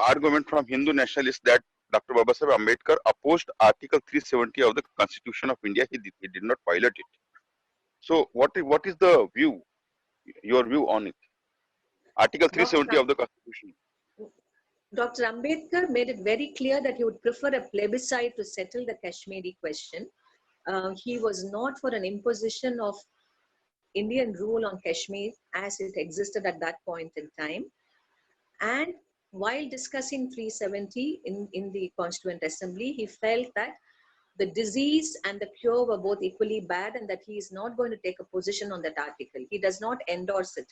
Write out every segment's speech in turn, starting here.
argument from Hindu nationalists that Dr. Babasaheb Ambedkar opposed Article 370 of the Constitution of India. He did not violate it. So what is the view, your view on it? Article 370 of the Constitution. Dr. Ambedkar made it very clear that he would prefer a plebiscite to settle the Kashmiri question. He was not for an imposition of Indian rule on Kashmir as it existed at that point in time. And while discussing 370 in the Constituent Assembly, he felt that the disease and the cure were both equally bad and that he is not going to take a position on that article. He does not endorse it.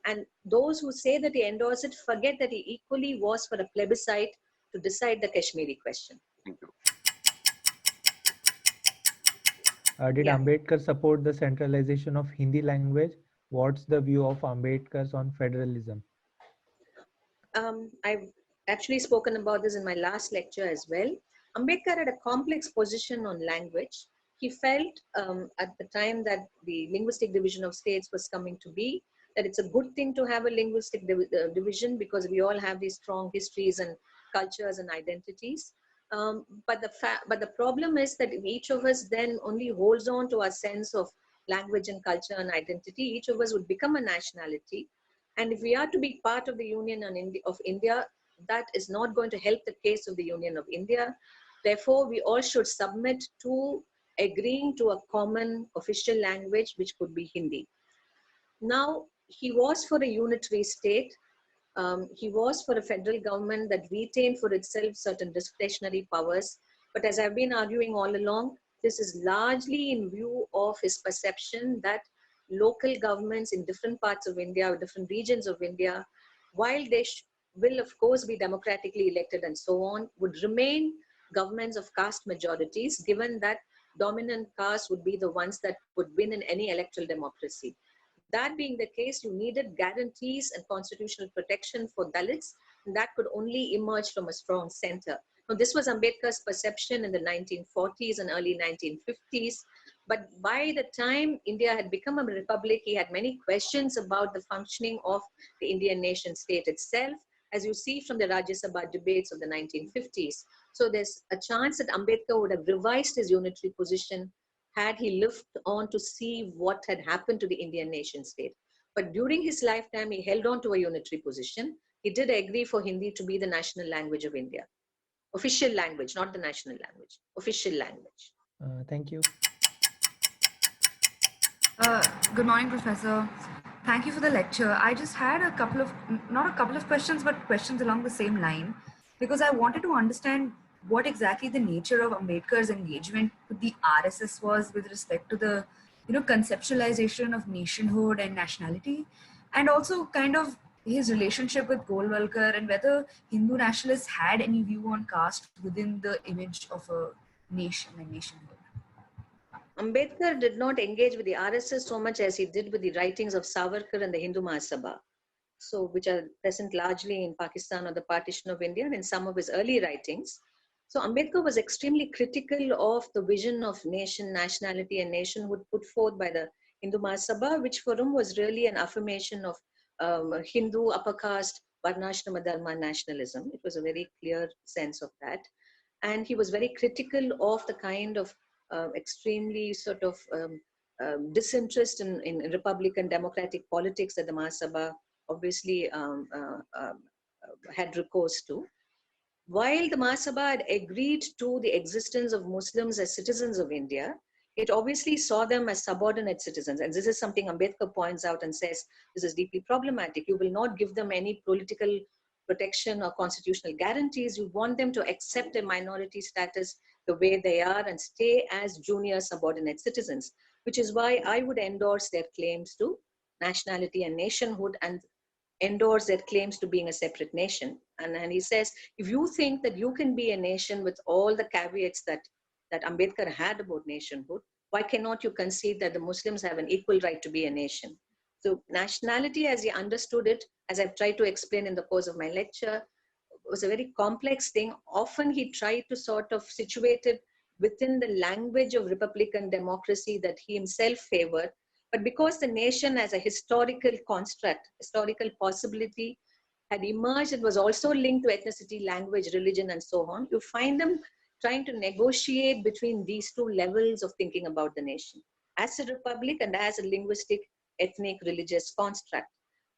And those who say that he endorsed it forget that he equally was for a plebiscite to decide the Kashmiri question. Thank you. Did Ambedkar support the centralization of Hindi language? What's the view of Ambedkar's on federalism? I've actually spoken about this in my last lecture as well. Ambedkar had a complex position on language. He felt at the time that the linguistic division of states was coming to be, that it's a good thing to have a linguistic division because we all have these strong histories and cultures and identities. But the problem is that if each of us then only holds on to our sense of language and culture and identity, each of us would become a nationality. And if we are to be part of the Union of India, that is not going to help the case of the Union of India. Therefore, we all should submit to agreeing to a common official language, which could be Hindi. Now, he was for a unitary state. He was for a federal government that retained for itself certain discretionary powers. But as I've been arguing all along, this is largely in view of his perception that local governments in different parts of India or different regions of India, while they will of course be democratically elected and so on, would remain governments of caste majorities, given that dominant caste would be the ones that would win in any electoral democracy. That being the case, you needed guarantees and constitutional protection for Dalits, and that could only emerge from a strong center. Now, this was Ambedkar's perception in the 1940s and early 1950s. But by the time India had become a republic, he had many questions about the functioning of the Indian nation state itself, as you see from the Rajya Sabha debates of the 1950s. So there's a chance that Ambedkar would have revised his unitary position had he lived on to see what had happened to the Indian nation state. But during his lifetime, he held on to a unitary position. He did agree for Hindi to be the national language of India. Official language, not the national language. Official language. Thank you. Good morning, Professor. Thank you for the lecture. I just had not a couple of questions, but questions along the same line, because I wanted to understand what exactly the nature of Ambedkar's engagement with the RSS was with respect to the, conceptualization of nationhood and nationality, and also kind of his relationship with Golwalkar and whether Hindu nationalists had any view on caste within the image of a nation and nationhood. Ambedkar did not engage with the RSS so much as he did with the writings of Savarkar and the Hindu Mahasabha, so which are present largely in Pakistan or the partition of India and in some of his early writings. So Ambedkar was extremely critical of the vision of nation, nationality and nationhood put forth by the Hindu Mahasabha, which for him was really an affirmation of Hindu upper caste, Varnashrama Dharma nationalism. It was a very clear sense of that. And he was very critical of the kind of extremely sort of disinterest in Republican democratic politics that the Mahasabha obviously had recourse to. While the Mahasabha had agreed to the existence of Muslims as citizens of India, it obviously saw them as subordinate citizens. And this is something Ambedkar points out and says, this is deeply problematic. You will not give them any political protection or constitutional guarantees. You want them to accept a minority status the way they are and stay as junior subordinate citizens, which is why I would endorse their claims to nationality and nationhood and endorse their claims to being a separate nation. And he says, if you think that you can be a nation with all the caveats that Ambedkar had about nationhood, why cannot you concede that the Muslims have an equal right to be a nation? So nationality, as he understood it, as I've tried to explain in the course of my lecture, was a very complex thing. Often he tried to sort of situate it within the language of Republican democracy that he himself favored. But because the nation as a historical construct, historical possibility, had emerged, it was also linked to ethnicity, language, religion, and so on. You find them trying to negotiate between these two levels of thinking about the nation as a republic and as a linguistic, ethnic, religious construct.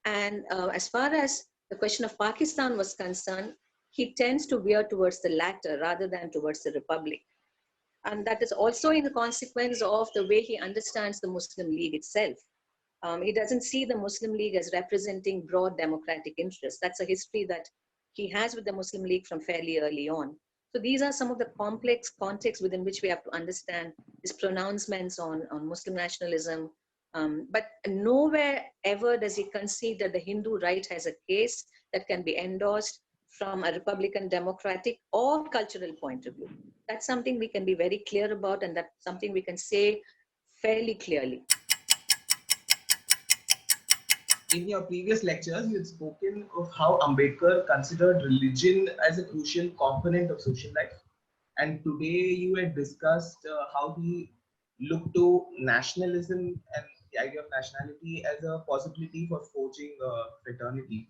And as far as the question of Pakistan was concerned, he tends to veer towards the latter rather than towards the republic. And that is also in the consequence of the way he understands the Muslim League itself. He doesn't see the Muslim League as representing broad democratic interests. That's a history that he has with the Muslim League from fairly early on. So these are some of the complex contexts within which we have to understand his pronouncements on Muslim nationalism. But nowhere ever does he concede that the Hindu right has a case that can be endorsed from a Republican, democratic, or cultural point of view. That's something we can be very clear about, and that's something we can say fairly clearly. In your previous lectures, you had spoken of how Ambedkar considered religion as a crucial component of social life. And today you had discussed how he looked to nationalism and the idea of nationality as a possibility for forging fraternity.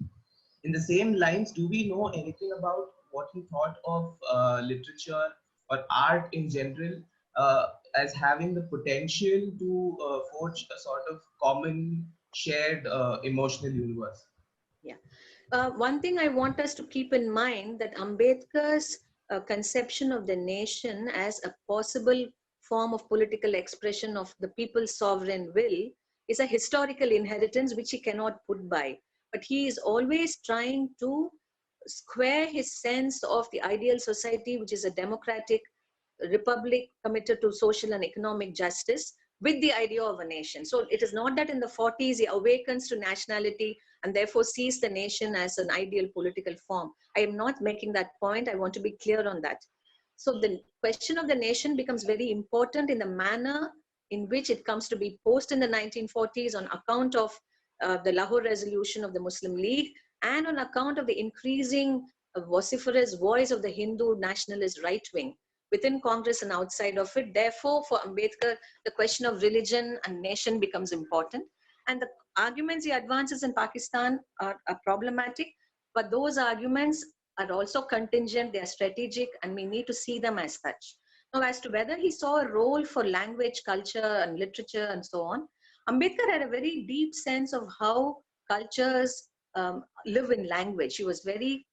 In the same lines, do we know anything about what he thought of literature or art in general as having the potential to forge a sort of common shared emotional universe? Yeah. One thing I want us to keep in mind that Ambedkar's conception of the nation as a possible form of political expression of the people's sovereign will is a historical inheritance which he cannot put by. But he is always trying to square his sense of the ideal society, which is a democratic republic committed to social and economic justice, with the idea of a nation. So it is not that in the 40s he awakens to nationality and therefore sees the nation as an ideal political form. I am not making that point. I want to be clear on that. So the question of the nation becomes very important in the manner in which it comes to be posed in the 1940s on account of the Lahore resolution of the Muslim League and on account of the increasing vociferous voice of the Hindu nationalist right wing within Congress and outside of it. Therefore, for Ambedkar, the question of religion and nation becomes important. And the arguments he advances in Pakistan are problematic, but those arguments are also contingent, they are strategic, and we need to see them as such. Now, as to whether he saw a role for language, culture, and literature, and so on, Ambedkar had a very deep sense of how cultures live in language. He was very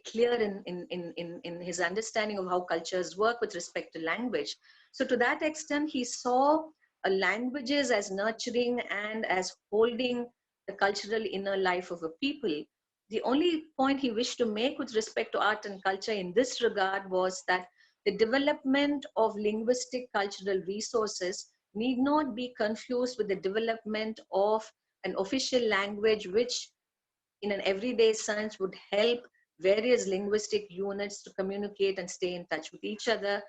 clear in his understanding of how cultures work with respect to language. So to that extent, he saw languages as nurturing and as holding the cultural inner life of a people. The only point he wished to make with respect to art and culture in this regard was that the development of linguistic cultural resources need not be confused with the development of an official language which in an everyday sense would help various linguistic units to communicate and stay in touch with each other.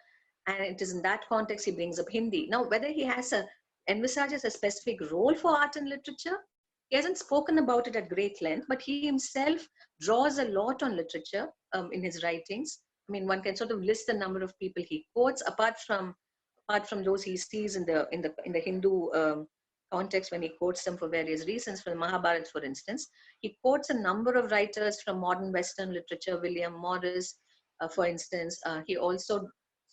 And it is in that context he brings up Hindi. Now, whether he has envisages a specific role for art and literature, he hasn't spoken about it at great length, but he himself draws a lot on literature in his writings. I mean, one can sort of list the number of people he quotes, apart from those he sees in the Hindu context when he quotes them for various reasons. From Mahabharata, for instance, he quotes a number of writers from modern Western literature. William Morris, for instance. He also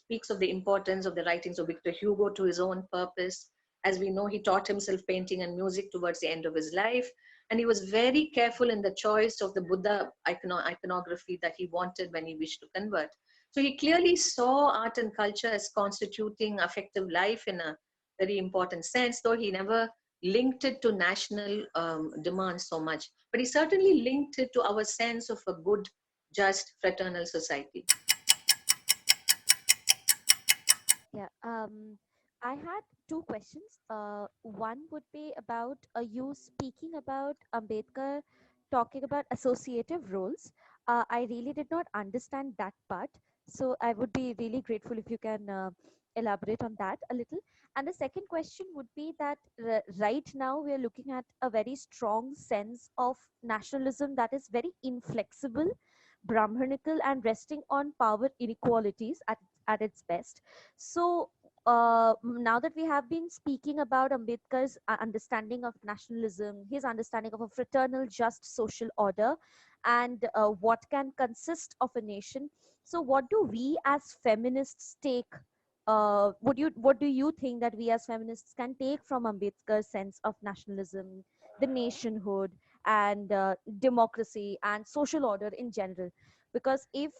speaks of the importance of the writings of Victor Hugo to his own purpose. As we know, he taught himself painting and music towards the end of his life. And he was very careful in the choice of the Buddha iconography that he wanted when he wished to convert. So he clearly saw art and culture as constituting affective life in a very important sense, though he never linked it to national demands so much. But he certainly linked it to our sense of a good, just, fraternal society. Yeah, I had two questions. One would be about you speaking about Ambedkar talking about associative roles. I really did not understand that part. So I would be really grateful if you can elaborate on that a little. And the second question would be that right now we are looking at a very strong sense of nationalism that is very inflexible, Brahmanical, and resting on power inequalities at its best. So now that we have been speaking about Ambedkar's understanding of nationalism, his understanding of a fraternal, just social order, and what can consist of a nation. So what do we as feminists take, what do you think that we as feminists can take from Ambedkar's sense of nationalism, the nationhood, and democracy and social order in general? Because if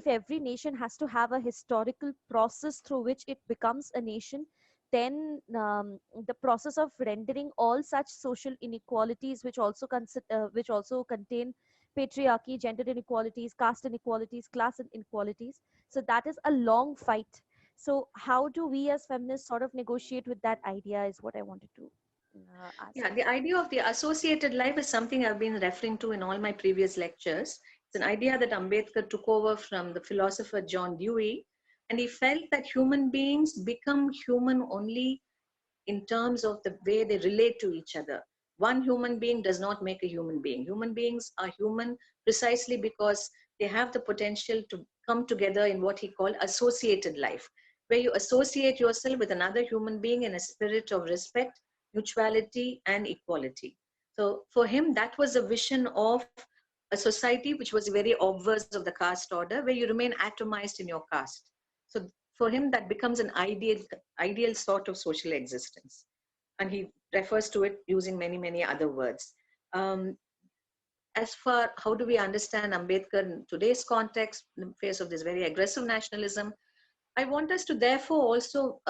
every nation has to have a historical process through which it becomes a nation, then the process of rendering all such social inequalities, which also contain patriarchy, gender inequalities, caste inequalities, class inequalities, so that is a long fight. So how do we as feminists sort of negotiate with that idea is what I wanted to ask. Yeah, the idea of the associated life is something I've been referring to in all my previous lectures. It's an idea that Ambedkar took over from the philosopher John Dewey, and he felt that human beings become human only in terms of the way they relate to each other. One human being does not make a human being. Human beings are human precisely because they have the potential to come together in what he called associated life, where you associate yourself with another human being in a spirit of respect, mutuality, and equality. So for him, that was a vision of a society which was very obverse of the caste order, where you remain atomized in your caste. So for him, that becomes an ideal sort of social existence. And he refers to it using many, many other words. As for how do we understand Ambedkar in today's context, in the face of this very aggressive nationalism, I want us to therefore also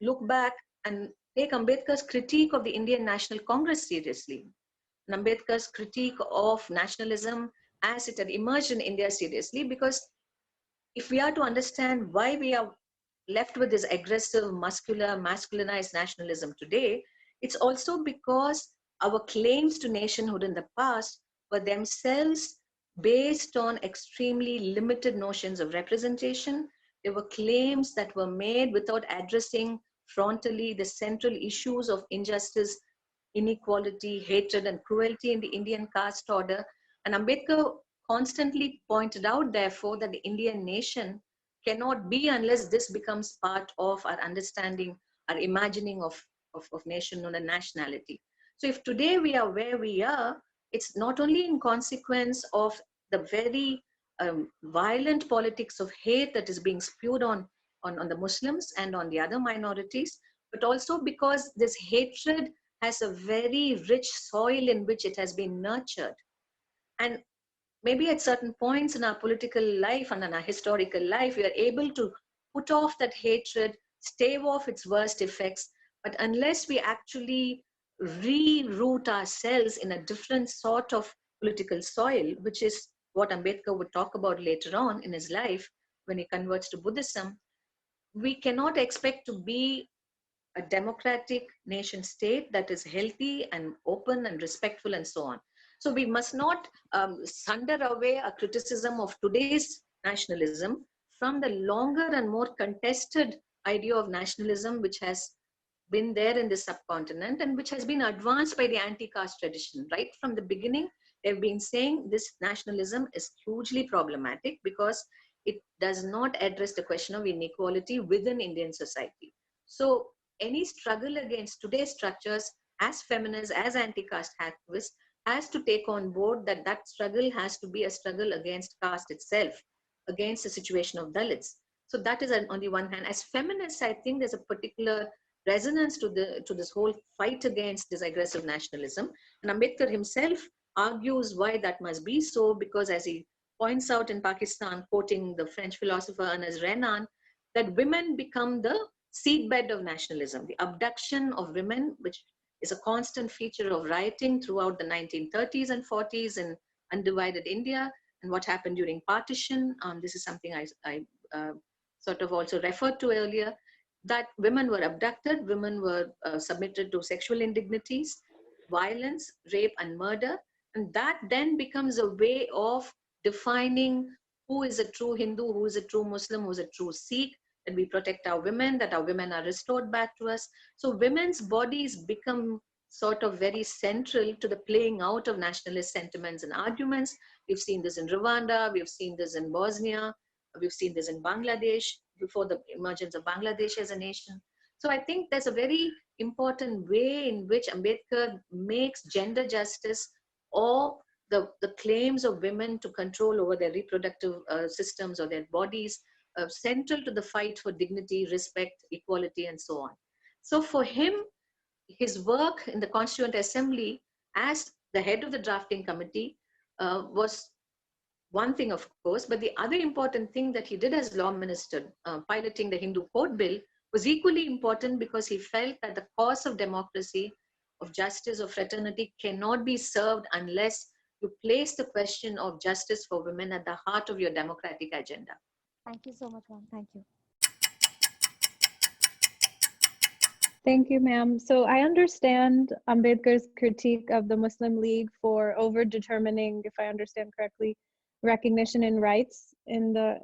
look back and take Ambedkar's critique of the Indian National Congress seriously, and Ambedkar's critique of nationalism as it had emerged in India seriously, because if we are to understand why we are left with this aggressive, muscular, masculinized nationalism today, it's also because our claims to nationhood in the past were themselves based on extremely limited notions of representation. They were claims that were made without addressing frontally the central issues of injustice, inequality, hatred, and cruelty in the Indian caste order. And Ambedkar constantly pointed out, therefore, that the Indian nation cannot be unless this becomes part of our understanding, our imagining of nationhood and nationality. So if today we are where we are, it's not only in consequence of the very violent politics of hate that is being spewed on the Muslims and on the other minorities, but also because this hatred has a very rich soil in which it has been nurtured. And maybe at certain points in our political life and in our historical life, we are able to put off that hatred, stave off its worst effects. But unless we actually reroot ourselves in a different sort of political soil, which is what Ambedkar would talk about later on in his life when he converts to Buddhism, we cannot expect to be a democratic nation state that is healthy and open and respectful and so on. So we must not sunder away a criticism of today's nationalism from the longer and more contested idea of nationalism which has been there in the subcontinent and which has been advanced by the anti-caste tradition. Right from the beginning, they've been saying this nationalism is hugely problematic because it does not address the question of inequality within Indian society. So any struggle against today's structures as feminists, as anti-caste activists, has to take on board that that struggle has to be a struggle against caste itself, against the situation of Dalits. So that is on the one hand. As feminists, I think there's a particular resonance to this whole fight against this aggressive nationalism. And Ambedkar himself argues why that must be so, because as he points out in Pakistan, quoting the French philosopher Ernest Renan, that women become the seedbed of nationalism. The abduction of women, which is a constant feature of rioting throughout the 1930s and 40s in undivided India, and what happened during partition. This is something I sort of also referred to earlier, that women were abducted, women were submitted to sexual indignities, violence, rape, and murder. And that then becomes a way of defining who is a true Hindu, who is a true Muslim, who is a true Sikh, that we protect our women, that our women are restored back to us. So women's bodies become sort of very central to the playing out of nationalist sentiments and arguments. We've seen this in Rwanda, we've seen this in Bosnia, we've seen this in Bangladesh, before the emergence of Bangladesh as a nation. So I think there's a very important way in which Ambedkar makes gender justice or the claims of women to control over their reproductive systems or their bodies central to the fight for dignity, respect, equality, and so on. So for him, his work in the Constituent Assembly as the head of the drafting committee was one thing, of course, but the other important thing that he did as law minister, piloting the Hindu Code Bill, was equally important because he felt that the cause of democracy, of justice, of fraternity cannot be served unless you place the question of justice for women at the heart of your democratic agenda. Thank you so much, ma'am. Thank you. Thank you, ma'am. So I understand Ambedkar's critique of the Muslim League for over-determining, if I understand correctly, recognition and rights in the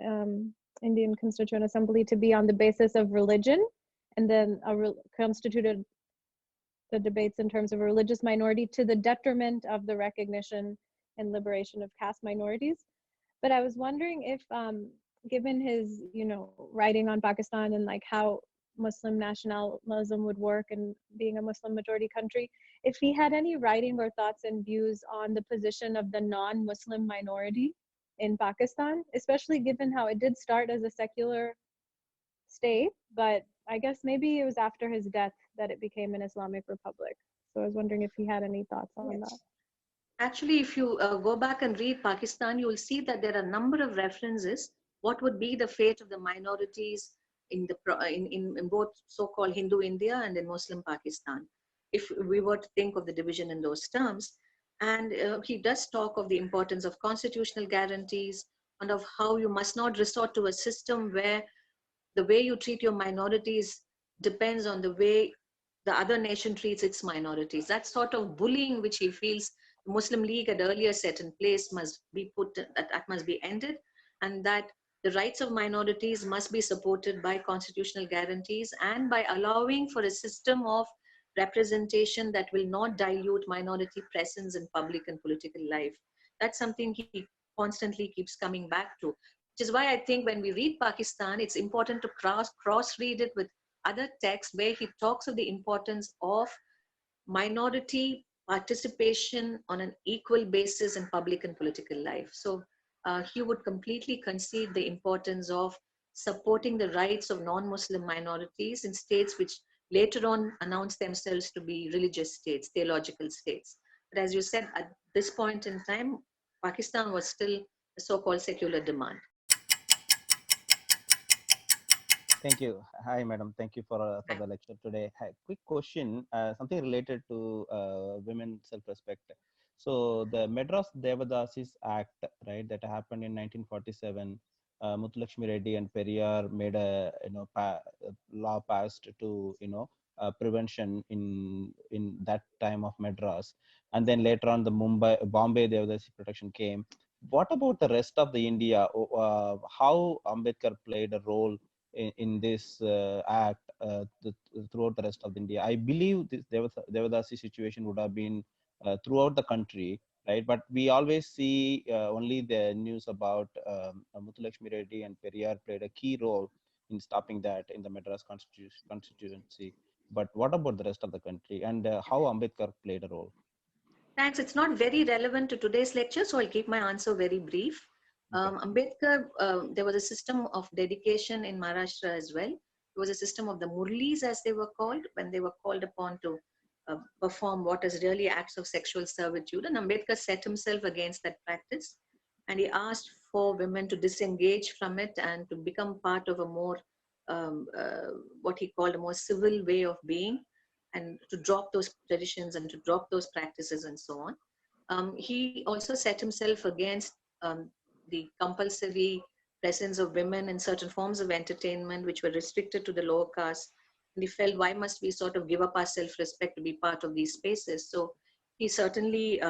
Indian Constituent Assembly to be on the basis of religion, and then constituted the debates in terms of a religious minority to the detriment of the recognition and liberation of caste minorities. But I was wondering if, given his, writing on Pakistan and like how Muslim nationalism would work and being a Muslim majority country, if he had any writing or thoughts and views on the position of the non-Muslim minority in Pakistan, especially given how it did start as a secular state, but I guess maybe it was after his death that it became an Islamic republic. So I was wondering if he had any thoughts on that. Actually, if you go back and read Pakistan, you will see that there are a number of references. What would be the fate of the minorities in both so-called Hindu India and in Muslim Pakistan, if we were to think of the division in those terms. And he does talk of the importance of constitutional guarantees and of how you must not resort to a system where the way you treat your minorities depends on the way the other nation treats its minorities. That sort of bullying which he feels the Muslim League had earlier set in place must be that must be ended, and that the rights of minorities must be supported by constitutional guarantees and by allowing for a system of representation that will not dilute minority presence in public and political life. That's something he constantly keeps coming back to, which is why I think when we read Pakistan, it's important to cross-read it with other texts where he talks of the importance of minority participation on an equal basis in public and political life. So he would completely concede the importance of supporting the rights of non-Muslim minorities in states which later on announced themselves to be religious states, theological states. But as you said, at this point in time, Pakistan was still a so-called secular demand. Thank you. Hi, madam. Thank you for the lecture today. Hi, quick question, something related to women self-respect. So the Madras Devadasis Act, right, that happened in 1947, Muthulakshmi Reddy and Periyar made a law passed to prevention in that time of Madras, and then later on the Bombay Devadasi protection came. What about the rest of the India? How Ambedkar played a role in this act throughout the rest of India? I believe this Devadasi situation would have been throughout the country, right? But we always see only the news about Muthulakshmi Reddy and Periyar played a key role in stopping that in the Madras constituency. But what about the rest of the country, and how Ambedkar played a role? Thanks. It's not very relevant to today's lecture, so I'll keep my answer very brief. Ambedkar, there was a system of dedication in Maharashtra as well. It was a system of the Murlis, as they were called, when they were called upon to perform what is really acts of sexual servitude. And Ambedkar set himself against that practice. And he asked for women to disengage from it and to become part of a more, what he called a more civil way of being, and to drop those traditions and to drop those practices and so on. He also set himself against the compulsory presence of women in certain forms of entertainment which were restricted to the lower caste. And he felt, why must we sort of give up our self-respect to be part of these spaces? So he certainly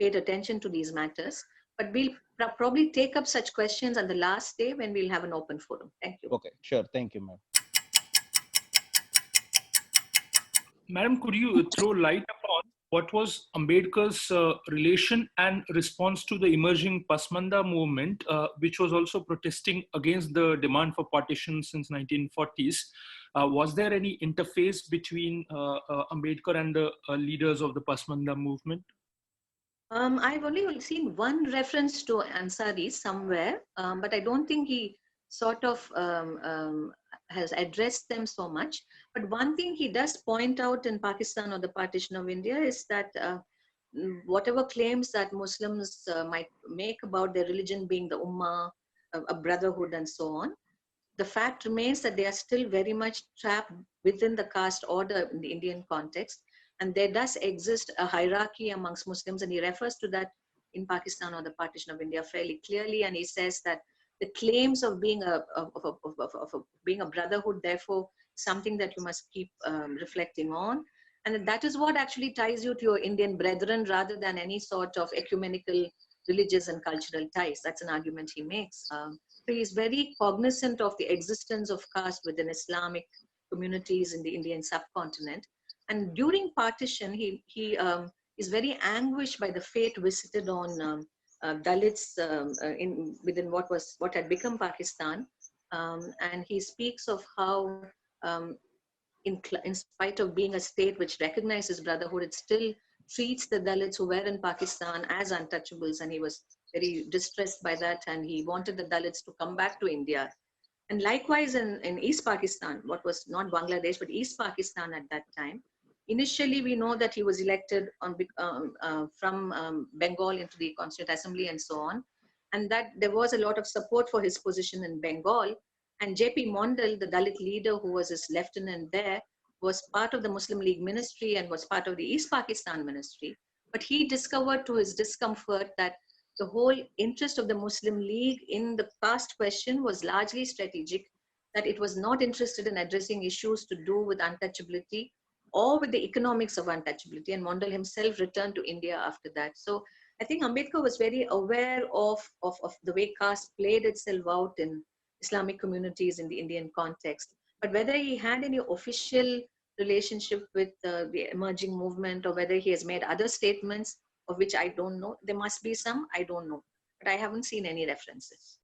paid attention to these matters. But we'll probably take up such questions on the last day when we'll have an open forum. Thank you. Okay, sure. Thank you, ma'am. Madam, could you throw light upon what was Ambedkar's relation and response to the emerging Pasmanda movement, which was also protesting against the demand for partition since 1940s? Was there any interface between Ambedkar and the leaders of the Pasmanda movement? I've only seen one reference to Ansari somewhere, but I don't think he sort of has addressed them so much. But one thing he does point out in Pakistan or the partition of India is that whatever claims that Muslims might make about their religion being the Ummah, a brotherhood, and so on, the fact remains that they are still very much trapped within the caste order in the Indian context. And there does exist a hierarchy amongst Muslims, and he refers to that in Pakistan or the partition of India fairly clearly. And he says that the claims of being being a brotherhood, therefore, something that you must keep reflecting on. And that is what actually ties you to your Indian brethren rather than any sort of ecumenical religious and cultural ties. That's an argument he makes. So he's very cognizant of the existence of caste within Islamic communities in the Indian subcontinent. And during partition, he is very anguished by the fate visited on Dalits within what had become Pakistan. And he speaks of how, in spite of being a state which recognizes brotherhood, it still treats the Dalits who were in Pakistan as untouchables. And he was very distressed by that, and he wanted the Dalits to come back to India. And likewise in East Pakistan, what was not Bangladesh, but East Pakistan at that time, initially we know that he was elected from Bengal into the Constituent Assembly and so on, and that there was a lot of support for his position in Bengal. And J.P. Mondal, the Dalit leader who was his lieutenant there, was part of the Muslim League ministry and was part of the East Pakistan ministry. But he discovered to his discomfort that the whole interest of the Muslim League in the caste question was largely strategic, that it was not interested in addressing issues to do with untouchability or with the economics of untouchability. And Mondal himself returned to India after that. So I think Ambedkar was very aware of the way caste played itself out in Islamic communities in the Indian context. But whether he had any official relationship with the emerging movement, or whether he has made other statements, of which I don't know. There must be some, I don't know. But I haven't seen any references.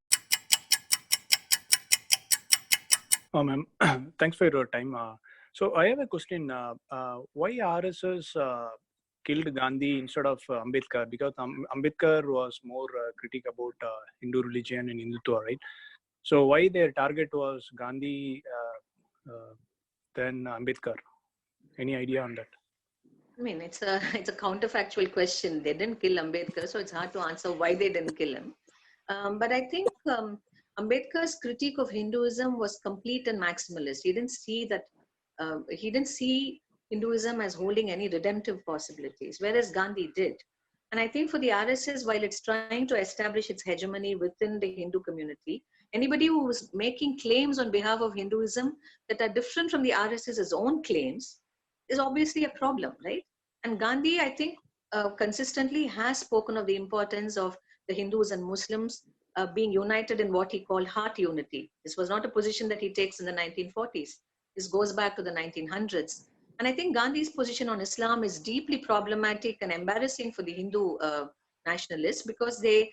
Oh, ma'am, thanks for your time. So I have a question. Why RSS killed Gandhi instead of Ambedkar? Because Ambedkar was more critic about Hindu religion and Hindutva, right? So why their target was Gandhi than Ambedkar? Any idea on that? I mean, it's a counterfactual question. They didn't kill Ambedkar, so it's hard to answer why they didn't kill him. But I think Ambedkar's critique of Hinduism was complete and maximalist. He didn't see that. He didn't see Hinduism as holding any redemptive possibilities, whereas Gandhi did. And I think for the RSS, while it's trying to establish its hegemony within the Hindu community, anybody who is making claims on behalf of Hinduism that are different from the RSS's own claims is obviously a problem, right? And Gandhi, I think, consistently has spoken of the importance of the Hindus and Muslims being united in what he called heart unity. This was not a position that he takes in the 1940s. This goes back to the 1900s. And I think Gandhi's position on Islam is deeply problematic and embarrassing for the Hindu nationalists, because they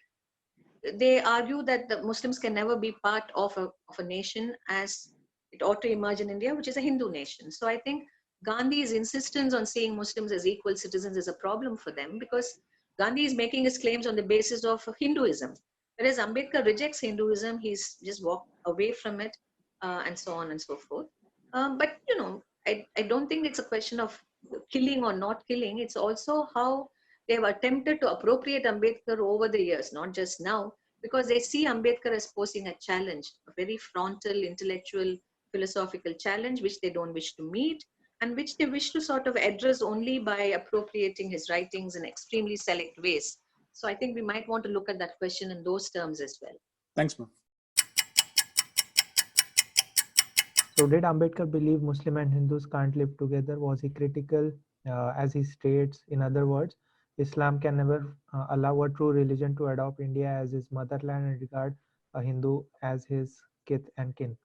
argue that the Muslims can never be part of a nation as it ought to emerge in India, which is a Hindu nation. So I think Gandhi's insistence on seeing Muslims as equal citizens is a problem for them, because Gandhi is making his claims on the basis of Hinduism. Whereas Ambedkar rejects Hinduism, he's just walked away from it, and so on and so forth. But, you know, I don't think it's a question of killing or not killing. It's also how they've attempted to appropriate Ambedkar over the years, not just now, because they see Ambedkar as posing a challenge, a very frontal, intellectual, philosophical challenge, which they don't wish to meet, and which they wish to sort of address only by appropriating his writings in extremely select ways. So I think we might want to look at that question in those terms as well. Thanks, ma'am. So did Ambedkar believe Muslim and Hindus can't live together? Was he critical, as he states, in other words, Islam can never allow a true religion to adopt India as his motherland and regard a Hindu as his kith and kin?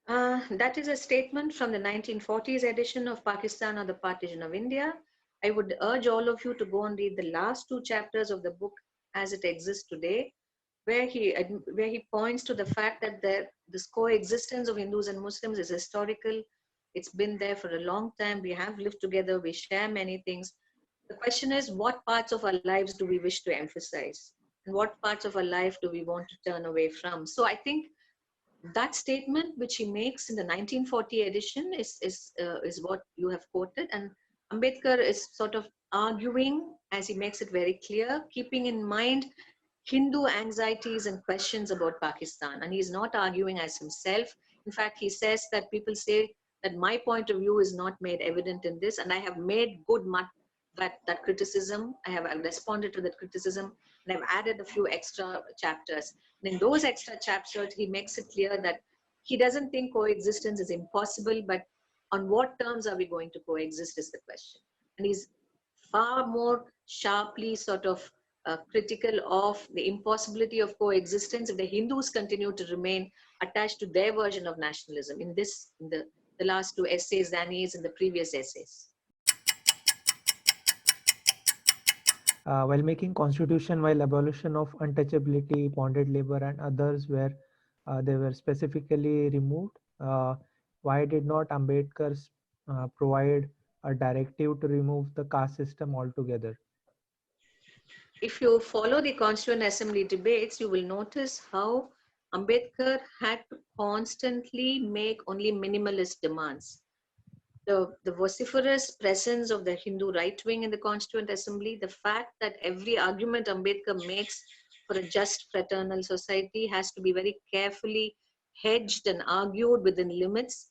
That is a statement from the 1940s edition of Pakistan or the Partition of India. I would urge all of you to go and read the last two chapters of the book as it exists today, where he points to the fact that this coexistence of Hindus and Muslims is historical. It's been there for a long time. We have lived together. We share many things. The question is, what parts of our lives do we wish to emphasize? And what parts of our life do we want to turn away from? So I think that statement which he makes in the 1940 edition is what you have quoted. And Ambedkar is sort of arguing, as he makes it very clear, keeping in mind Hindu anxieties and questions about Pakistan. And he's not arguing as himself. In fact, he says that people say that my point of view is not made evident in this, and I have made good that criticism. I have responded to that criticism, and I've added a few extra chapters. And in those extra chapters, he makes it clear that he doesn't think coexistence is impossible, but on what terms are we going to coexist is the question. And he's far more sharply sort of critical of the impossibility of coexistence if the Hindus continue to remain attached to their version of nationalism in the last two essays than he is in the previous essays. While making constitution, while abolition of untouchability, bonded labor, and others were they were specifically removed, why did not Ambedkar provide a directive to remove the caste system altogether? If you follow the Constituent Assembly debates, you will notice how Ambedkar had to constantly make only minimalist demands. The vociferous presence of the Hindu right wing in the Constituent Assembly, the fact that every argument Ambedkar makes for a just fraternal society has to be very carefully hedged and argued within limits,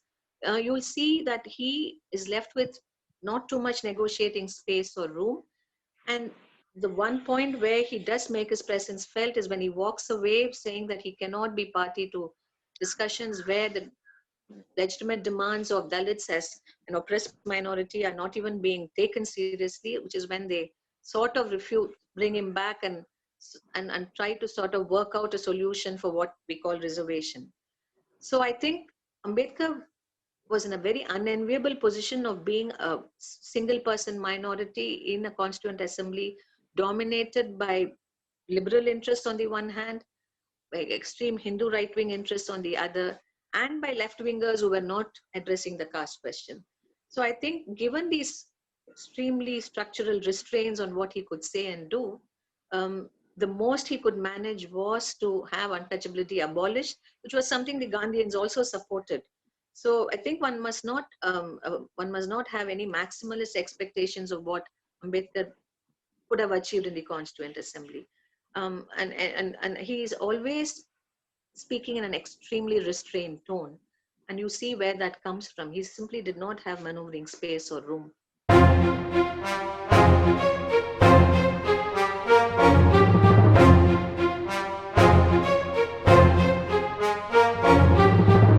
you'll see that he is left with not too much negotiating space or room. And the one point where he does make his presence felt is when he walks away saying that he cannot be party to discussions where the legitimate demands of Dalits as an oppressed minority are not even being taken seriously, which is when they sort of bring him back and try to sort of work out a solution for what we call reservation. So I think Ambedkar was in a very unenviable position of being a single person minority in a Constituent Assembly dominated by liberal interests on the one hand, by extreme Hindu right-wing interests on the other, and by left-wingers who were not addressing the caste question. So I think given these extremely structural restraints on what he could say and do, the most he could manage was to have untouchability abolished, which was something the Gandhians also supported. So I think one must not have any maximalist expectations of what Ambedkar could have achieved in the Constituent Assembly. And he is always speaking in an extremely restrained tone. And you see where that comes from. He simply did not have maneuvering space or room.